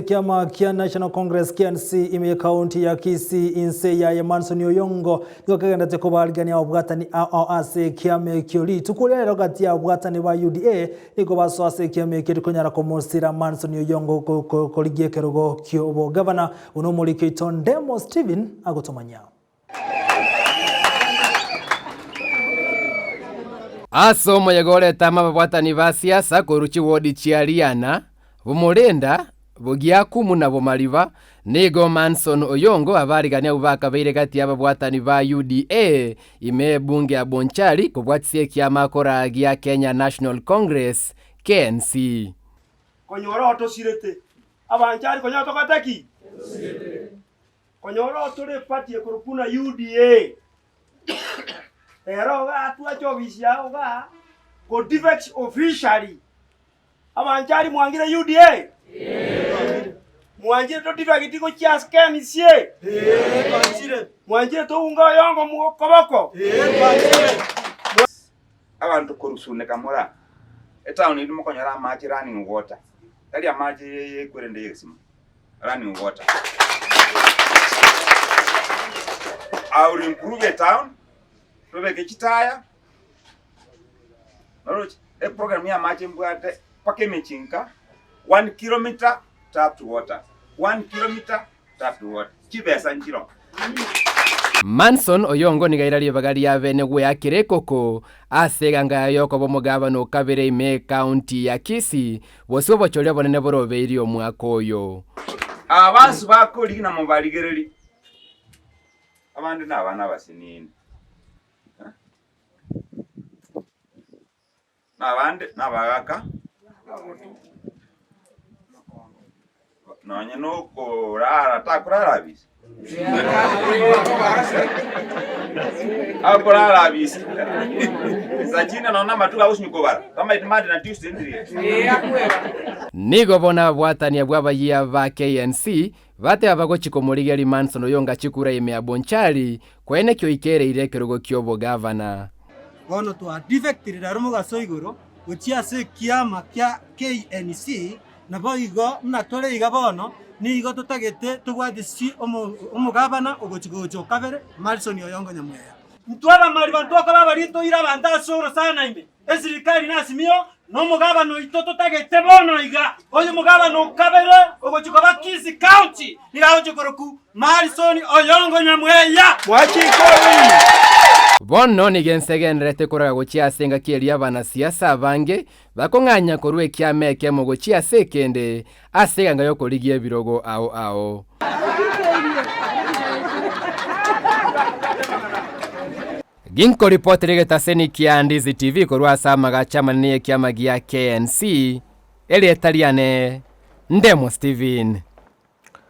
Kiama kia National Congress KNC ime kaunti ya Kisii inse ya Manson Oyongo niko kagenda kubarigania obwatani ase kiame kioli tukulero gati ya obwatani wa UDA niko baso ase kiame kirikonyara komosira Manson Oyongo koligie kerogo kiobo governor unomulike itondemo Steven agotomanya asomo yagore tama babwatani ba siasa koruchi wodi chiariana bumurenda Bugiakumu na Bomariva Nego Manson Oyongo abarigania ubaka beire gati y'ababwatani ba UDA ime bunge ya Bonchari kubwatsie kiama koragia Kenya National Congress KNC konyoro otosirete abanchari konyo tokataki konyoro otore party ekorupuna UDA ero ga tuachobisia oga ko defectors officially abanchari mwangire UDA Mwanjire to tifagitiko chia skenisye. Mwanjire. Mwanjire to unga Oyongo mukoboko. Abantu korusune kamora. Town iri mukonyara amaji running water. Kali amaji kwerende yesimo. Running water. I will improve the town. Probeke chitaya. Naruchi. E program ya amaji mbwate pake mechinka 1 kilometer tap to water. 1 kilometer tap to water. Kibesa njiro. Manson Oyongo ni gairarie bagari ya bene gwe akire koko aseganga yoko bomugaba no kabere ime county ya Kisii bose bochoria bonene borobeiri omwaka oyo. Abansu bakoli na mubaligereri. Abandi nabana basinini. Nabandi nabagaka. Nanye no kurara takurara bisi. Akurara bisi. Sajina naona matula usinyukobara. Kama itimadi na Tuesday ndiye. Nigo bona bwatania bwabayia ba KNC bate abagochiko murigeri Manson Oyongo chikura ime Bonchari kwene kyo ikereire kerogo kyobo governor. Bono to defectors darumo gasoigoro uchia se kiama kya KNC na boigo mnatore igabono ni igo tutagete tugwadisi omugabana ogochigocho kabere Manson Oyongo Nyamweya Mtwala mali bantu akaba rito ira banda soro sana ime esirikali nasimio no mugabano itoto tagete bono iga oyo mugabano kabere ogochikoba Kisii County iraoje koroku Manson Oyongo Nyamweya mwachikoli Bono ni gensegenrete koraga gochia senga kieria bana siasa bange bakonganya korwe kiame kemo gochia sekende aseganga yo korigie birogo ao Ginko report regeta seni kia Ndizi TV korwa samaga chama niye kiama gia KNC Elietariane Ndemo Steven